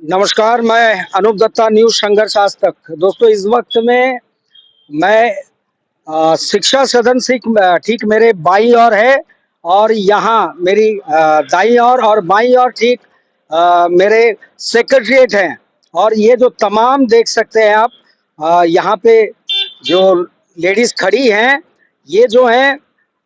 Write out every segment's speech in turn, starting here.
नमस्कार, मैं अनूप दत्ता, न्यूज़ संघर्ष आज तक। दोस्तों, इस वक्त में मैं शिक्षा सदन से ठीक मेरे बाईं ओर है और यहाँ मेरी दाईं ओर और बाईं ओर ठीक मेरे सेक्रेटरिएट हैं। और ये जो तमाम देख सकते हैं आप, यहाँ पे जो लेडीज़ खड़ी हैं, ये जो हैं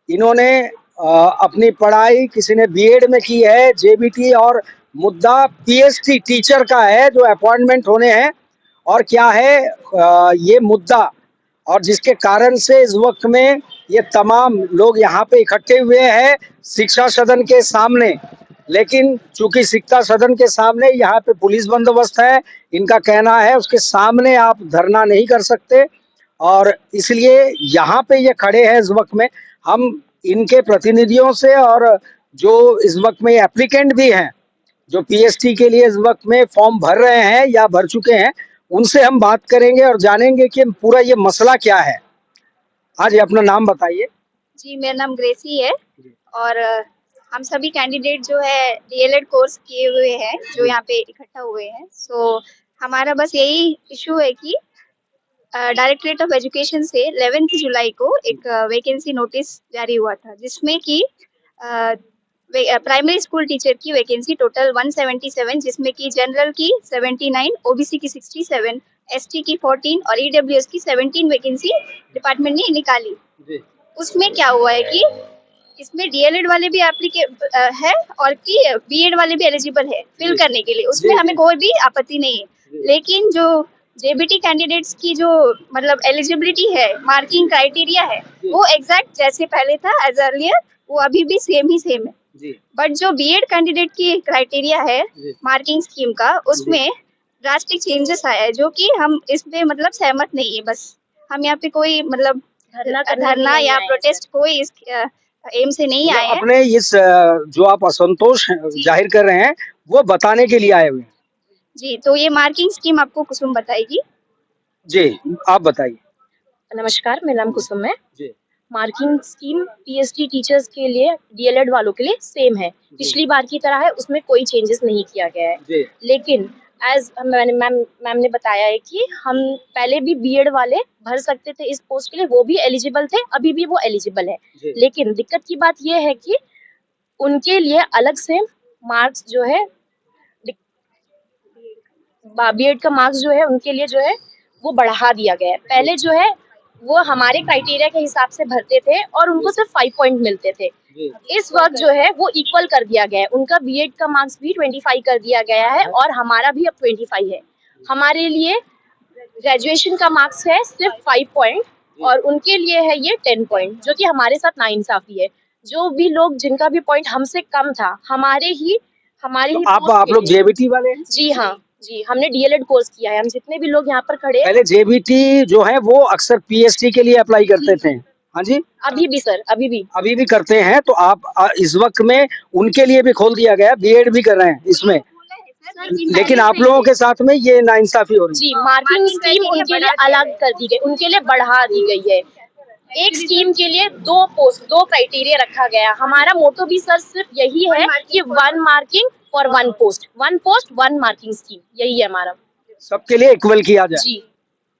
इन्होंने अपनी पढ़ाई किसी ने बीएड में की है, जेबीटी, और मुद्दा पीएचडी टीचर का है जो अपॉइंटमेंट होने हैं। और क्या है ये मुद्दा, और जिसके कारण से इस वक्त में ये तमाम लोग यहाँ पे इकट्ठे हुए हैं शिक्षा सदन के सामने। लेकिन चूंकि शिक्षा सदन के सामने यहाँ पे पुलिस बंदोबस्त है, इनका कहना है उसके सामने आप धरना नहीं कर सकते, और इसलिए यहाँ पे ये खड़े हैं। इस वक्त में हम इनके प्रतिनिधियों से, और जो इस वक्त में एप्लीकेंट भी हैं जो पीएचडी के लिए इस वक्त में फॉर्म भर रहे हैं या भर चुके हैं, उनसे हम बात करेंगे और जानेंगे कि पूरा ये मसला क्या है। हाँ जी, अपना नाम बताइए। जी, मेरा नाम ग्रेसी है और हम सभी कैंडिडेट जो है डीएलएड कोर्स किए हुए हैं जो यहाँ पे इकट्ठा हुए हैं। सो हमारा बस यही इशू है कि डायरेक्टरेट ऑफ एजुकेशन से 11 जुलाई को एक वैकेंसी नोटिस जारी हुआ था, जिसमें कि प्राइमरी स्कूल टीचर की वैकेंसी टोटल 177, जिसमें कि जनरल की 79, ओबीसी की 67, एसटी की 14 और ईडब्ल्यूएस की 17 वैकेंसी डिपार्टमेंट ने निकाली। उसमें क्या हुआ है कि इसमें डीएलएड वाले भी है और कि बीएड वाले भी एलिजिबल है फिल करने के लिए, उसमें हमें कोई भी आपत्ति नहीं है। लेकिन जो जेबीटी कैंडिडेट्स की जो मतलब एलिजिबिलिटी है, मार्किंग क्राइटेरिया है, वो एग्जैक्ट जैसे पहले था एज अर्लियर, वो अभी भी सेम है। बट जो बीएड कैंडिडेट की क्राइटेरिया है मार्किंग स्कीम का, उसमें ड्रास्टिक चेंजेस आया है, जो कि हम इसमें मतलब सहमत नहीं है। बस हम यहाँ पे कोई मतलब धरना या प्रोटेस्ट कोई इस एम से नहीं आए हैं। अपने इस जो आप असंतोष जाहिर कर रहे हैं वो बताने के लिए आए हुए हैं। जी, तो ये मार्किंग स्कीम आपको कुसुम बताएगी। जी, आप बताइए। नमस्कार, मेरा नाम कुसुम है। मार्किंग स्कीम पीएचडी टीचर्स के लिए, डीएलएड वालों के लिए सेम है, पिछली बार की तरह है, उसमें कोई चेंजेस नहीं किया गया है। लेकिन एज मैम ने बताया है कि हम पहले भी बीएड वाले भर सकते थे इस पोस्ट के लिए, वो भी एलिजिबल थे, अभी भी वो एलिजिबल है। लेकिन दिक्कत की बात ये है कि उनके लिए अलग से मार्क्स जो है, बीएड का मार्क्स जो है उनके लिए जो है वो बढ़ा दिया गया है। पहले जो है वो हमारे क्राइटेरिया के हिसाब से भरते थे और उनको सिर्फ 5 पॉइंट मिलते थे। इस वक्त जो है वो इक्वल कर दिया गया है, उनका बीएड का मार्क्स भी 25 कर दिया गया है और हमारा भी अब 25 है। हमारे लिए ग्रेजुएशन का मार्क्स है सिर्फ 5 पॉइंट और उनके लिए है ये 10 पॉइंट, जो कि हमारे साथ नाइंसाफी है। जो भी लोग जिनका भी पॉइंट हमसे कम था, हमारे तो आप लोग जेबीटी वाले हैं? जी हाँ जी, हमने डीएलएड कोर्स किया है। हम जितने भी लोग यहाँ पर खड़े हैं, पहले जेबीटी जो है वो अक्सर पीएचडी के लिए अप्लाई करते थे। हाँ जी, अभी भी सर, अभी भी करते हैं। तो आप इस वक्त में उनके लिए भी खोल दिया गया, बीएड भी कर रहे हैं इसमें, लेकिन आप लोगों के साथ में ये नाइंसाफी हो रही है। जी, मार्किंग स्कीम उनके लिए अलग कर दी गई, उनके लिए बढ़ा दी गई है। एक स्कीम के लिए 2 पोस्ट, 2 क्राइटेरिया रखा गया। हमारा मोटो भी सर सिर्फ यही है कि 1 marking for 1 post, 1 post 1 marking scheme, यही है हमारा। सबके लिए इक्वल किया जाए। जी,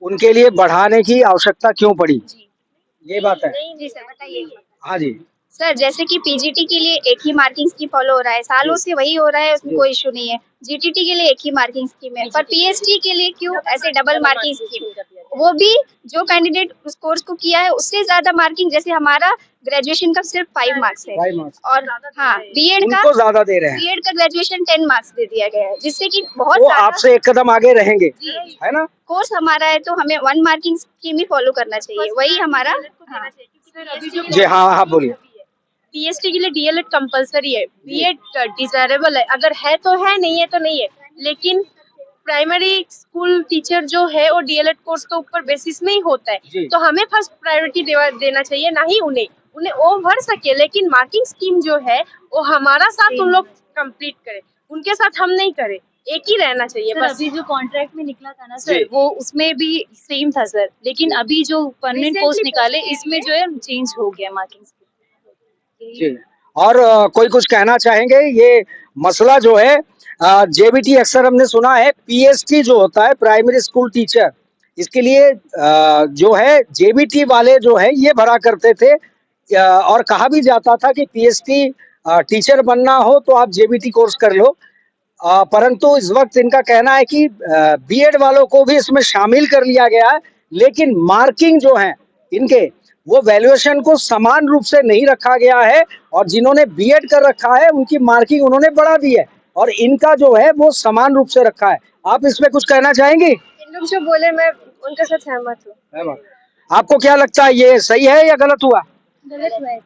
उनके लिए बढ़ाने की आवश्यकता क्यों पड़ी? जी, ये बात है। जी सर, बताइए। हाँ जी सर, जैसे कि पीजीटी के लिए एक ही मार्किंग स्कीम फॉलो हो रहा है, सालों से वही हो रहा है, उसमें कोई इशू नहीं है। जीटीटी के लिए एक ही मार्किंग स्कीम है, पर पीएचडी के लिए क्यों ऐसे डबल मार्किंग स्कीम? वो भी जो कैंडिडेट उस कोर्स को किया है उससे ज्यादा मार्किंग, जैसे हमारा ग्रेजुएशन का सिर्फ 5 मार्क्स है और हाँ बीएड का ज्यादा दे रहे हैं। बीएड का ग्रेजुएशन 10 मार्क्स दे दिया गया है, जिससे कि बहुत वो आपसे एक कदम आगे रहेंगे, है ना? कोर्स हमारा है तो हमें 1 मार्किंग स्कीम ही फॉलो करना चाहिए, वही हमारा। जी हाँ, बोलिए। पीएचडी के लिए डीएलएड कंपलसरी है, बीएड डिजायरेबल है, अगर है तो है, नहीं है तो नहीं है। लेकिन प्राइमरी स्कूल टीचर जो है वो डीएलएड कोर्स के ऊपर बेसिस में ही होता है, तो हमें फर्स्ट प्रायोरिटी देना चाहिए, ना ही उन्हें वो भर सके। लेकिन मार्किंग स्कीम जो है वो हमारा साथ उन लोग कंप्लीट करे, उनके साथ हम नहीं करे, एक ही रहना चाहिए बस। अभी जो कॉन्ट्रैक्ट में निकला था ना सर, वो उसमें भी सेम था सर, लेकिन अभी जो परमानेंट पोस्ट निकाले इसमें जो है चेंज हो गया मार्किंग। जी, और कोई कुछ कहना चाहेंगे? ये मसला जो है जेबीटी अक्सर हमने सुना है, पीएसटी जो होता है प्राइमरी स्कूल टीचर, इसके लिए जो है जेबीटी वाले जो है ये भरा करते थे और कहा भी जाता था कि पीएसटी टीचर बनना हो तो आप जेबीटी कोर्स कर लो। परंतु इस वक्त इनका कहना है कि बीएड वालों को भी इसमें शामिल कर लिया गया है, लेकिन मार्किंग जो है इनके वो वैल्यूएशन को समान रूप से नहीं रखा गया है और जिन्होंने बीएड कर रखा है उनकी मार्किंग उन्होंने बढ़ा दी है और इनका जो है वो समान रूप से रखा है। आप इसमें कुछ कहना चाहेंगी? इन लोग जो बोले मैं उनके साथ सहमत हूँ। आपको क्या लगता है, ये सही है या गलत हुआ? गलत हुआ है।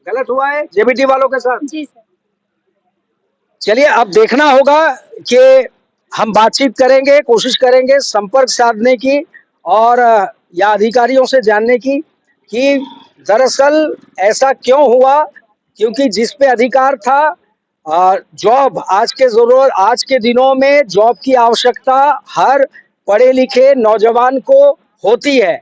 गलत हुआ है जेबीटी वालों के साथ। जी सर। चलिए अब देखना होगा कि हम बातचीत करेंगे, कोशिश करेंगे संपर्क साधने की और या अधिकारियों से जानने की कि दरअसल ऐसा क्यों हुआ, क्योंकि जिस पे अधिकार था जॉब, आज के दिनों में जॉब की आवश्यकता हर पढ़े लिखे नौजवान को होती है,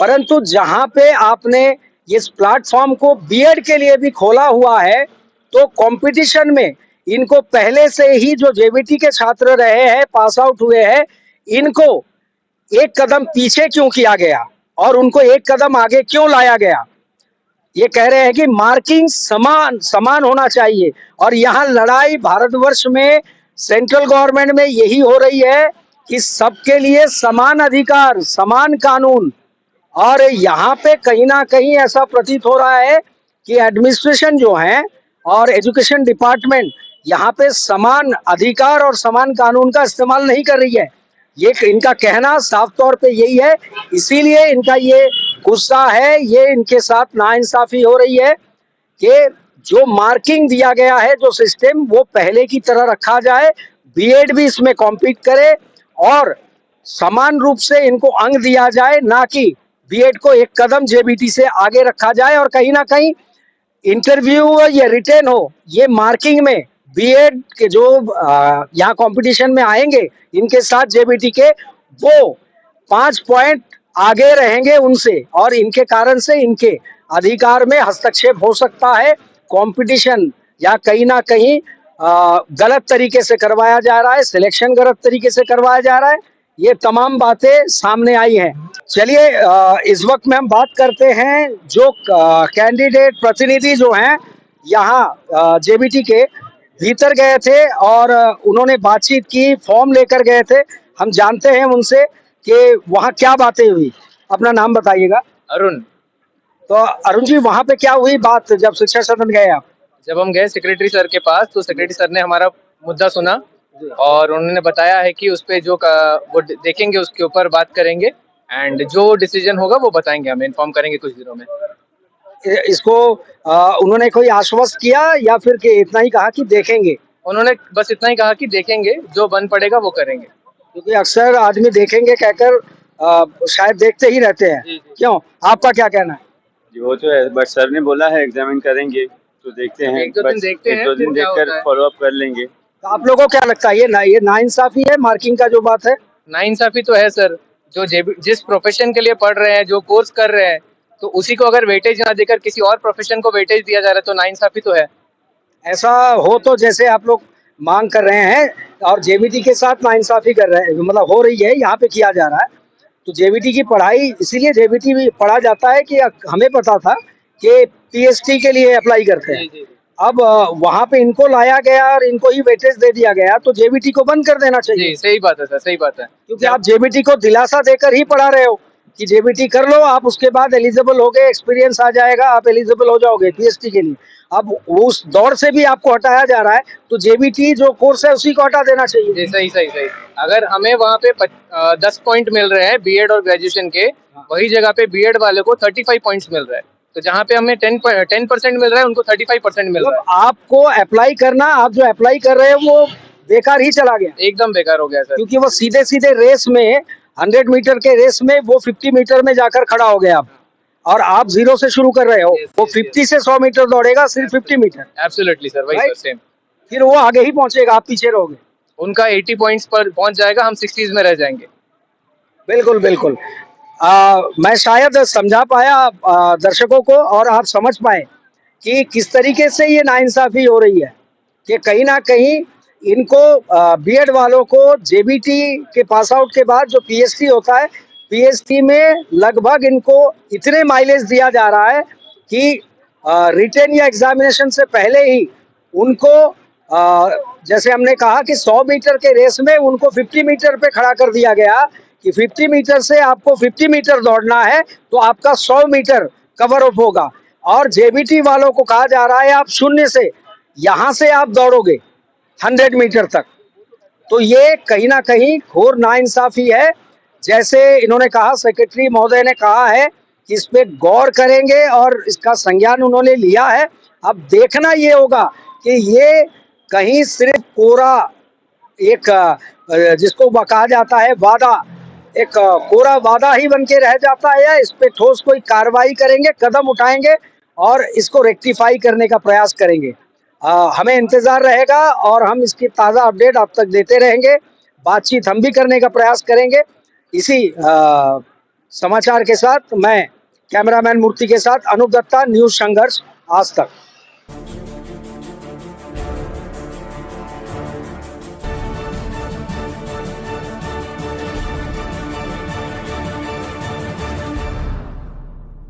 परंतु जहां पे आपने इस प्लेटफॉर्म को बीएड के लिए भी खोला हुआ है तो कंपटीशन में इनको पहले से ही जो जेबीटी के छात्र रहे हैं, पास आउट हुए हैं, इनको एक कदम पीछे क्यों किया गया और उनको एक कदम आगे क्यों लाया गया? ये कह रहे हैं कि मार्किंग समान होना चाहिए और यहाँ लड़ाई भारतवर्ष में सेंट्रल गवर्नमेंट में यही हो रही है कि सबके लिए समान अधिकार, समान कानून। और यहाँ पे कहीं ना कहीं ऐसा प्रतीत हो रहा है कि एडमिनिस्ट्रेशन जो है और एजुकेशन डिपार्टमेंट यहाँ पे समान अधिकार और समान कानून का इस्तेमाल नहीं कर रही है। ये इनका कहना साफ तौर पे यही है, इसीलिए इनका ये गुस्सा है, ये इनके साथ नाइंसाफी हो रही है कि जो मार्किंग दिया गया है, जो सिस्टम वो पहले की तरह रखा जाए, बीएड भी इसमें कॉम्पीट करे और समान रूप से इनको अंक दिया जाए, ना कि बीएड को एक कदम जेबीटी से आगे रखा जाए और कहीं ना कहीं इंटरव्यू या रिटेन हो, ये मार्किंग में बीएड के जो यहाँ कंपटीशन में आएंगे इनके साथ जेबीटी के, वो 5 पॉइंट आगे रहेंगे उनसे और इनके कारण से इनके अधिकार में हस्तक्षेप हो सकता है। कंपटीशन या कहीं ना कहीं गलत तरीके से करवाया जा रहा है, सिलेक्शन गलत तरीके से करवाया जा रहा है, ये तमाम बातें सामने आई हैं। चलिए इस वक्त में हम बात करते हैं जो कैंडिडेट प्रतिनिधि जो हैं यहाँ जेबीटी के भीतर गए थे और उन्होंने बातचीत की, फॉर्म लेकर गए थे। हम जानते हैं उनसे कि वहाँ क्या बातें हुई। अपना नाम बताइएगा। अरुण। तो अरुण जी, वहाँ पे क्या हुई बात जब शिक्षा सदन गए आप? जब हम गए सेक्रेटरी सर के पास तो सेक्रेटरी सर ने हमारा मुद्दा सुना और उन्होंने बताया है कि उस पे जो वो देखेंगे उसके ऊपर बात करेंगे एंड जो डिसीजन होगा वो बताएंगे, हमें इन्फॉर्म करेंगे कुछ दिनों में। इसको उन्होंने कोई आश्वस्त किया या फिर कि इतना ही कहा कि देखेंगे? उन्होंने बस इतना ही कहा कि देखेंगे, जो बन पड़ेगा वो करेंगे। क्योंकि अक्सर आदमी देखेंगे कहकर शायद देखते ही रहते हैं। जी। क्यों, आपका क्या कहना है? जी वो तो है, बट सर ने बोला है एग्जामिन करेंगे तो देखते हैं, एक दो दिन देखते हैं, एक दो दिन देखकर फॉलो अप कर लेंगे। तो आप लोगों को क्या लगता है ये नाइंसाफी है मार्किंग का जो बात है? नाइंसाफी तो है सर, जो जिस प्रोफेशन के लिए पढ़ रहे हैं, जो कोर्स कर रहे हैं, तो उसी को अगर वेटेज ना देकर किसी और प्रोफेशन को वेटेज दिया जा रहा है तो नाइंसाफी तो है। ऐसा हो तो जैसे आप लोग मांग कर रहे हैं और जेबीटी के साथ नाइंसाफी कर रहे हैं, मतलब हो रही है, यहाँ पे किया जा रहा है, तो जेबीटी की पढ़ाई, इसीलिए जेबीटी भी पढ़ा जाता है कि हमें पता था कि पीएचडी के लिए अप्लाई करते हैं। अब वहाँ पे इनको लाया गया और इनको ही वेटेज दे दिया गया, तो जेबीटी को बंद कर देना चाहिए। जी सही बात है सर, सही बात है। क्योंकि आप जेबीटी को दिलासा देकर ही पढ़ा रहे हो कि जेबीटी कर लो, आप उसके बाद एलिजिबल हो गए, एक्सपीरियंस आ जाएगा, आप एलिजिबल हो जाओगे पीएचडी के लिए। अब उस दौर से भी आपको हटाया जा रहा है, तो जेबीटी जो कोर्स है उसी को हटा देना चाहिए। जी सही सही सही। अगर हमें वहाँ पे 10 पॉइंट मिल रहे हैं बीएड और ग्रेजुएशन के, वही जगह पे बीएड वाले को 35 पॉइंट्स मिल रहा है, तो जहाँ पे हमें 10% मिल रहा है उनको 35% मिल रहा है। आपको अप्लाई करना, आप जो अप्लाई कर रहे हैं वो बेकार ही चला गया, एकदम बेकार हो गया सर। क्योंकि वो सीधे सीधे रेस में 100 मीटर के रेस में वो 50 मीटर में जाकर खड़ा हो गया और आप 0 से शुरू कर रहे हो। वो 50 से 100 मीटर दौड़ेगा, सिर्फ 50 मीटर। एब्सोल्युटली सर, वही सर सेम। फिर वो आगे ही पहुंचेगा, आप पीछे रहोगे। उनका 80 पॉइंट्स पर पहुंच जाएगा, हम 60s में रह जाएंगे। बिल्कुल बिल्कुल। मैं शायद समझा पाया दर्शकों को और आप समझ पाए कि किस तरीके से ये नाइंसाफ़ी हो रही है कि कहीं ना कहीं इनको बीएड वालों को जेबीटी के पास आउट के बाद जो पीएचडी होता है, पीएचडी में लगभग इनको इतने माइलेज दिया जा रहा है कि रिटेन या एग्जामिनेशन से पहले ही उनको जैसे हमने कहा कि 100 मीटर के रेस में उनको 50 मीटर पे खड़ा कर दिया गया कि 50 मीटर से आपको 50 मीटर दौड़ना है तो आपका 100 मीटर कवर अप होगा। और जेबीटी वालों को कहा जा रहा है आप शून्य से यहाँ से आप दौड़ोगे 100 मीटर तक। तो ये कहीं ना कहीं घोर नाइंसाफ़ी है। जैसे इन्होंने कहा, सेक्रेटरी महोदय ने कहा है कि इस पे गौर करेंगे और इसका संज्ञान उन्होंने लिया है। अब देखना ये होगा कि ये कहीं सिर्फ कोरा एक जिसको कहा जाता है वादा, एक कोरा वादा ही बन के रह जाता है या इस पे ठोस कोई कार्रवाई करेंगे, कदम उठाएंगे और इसको रेक्टिफाई करने का प्रयास करेंगे। हमें इंतज़ार रहेगा और हम इसकी ताज़ा अपडेट आप तक देते रहेंगे। बातचीत हम भी करने का प्रयास करेंगे। इसी समाचार के साथ मैं कैमरामैन मूर्ति के साथ अनूप दत्ता, न्यूज़ संघर्ष आज तक।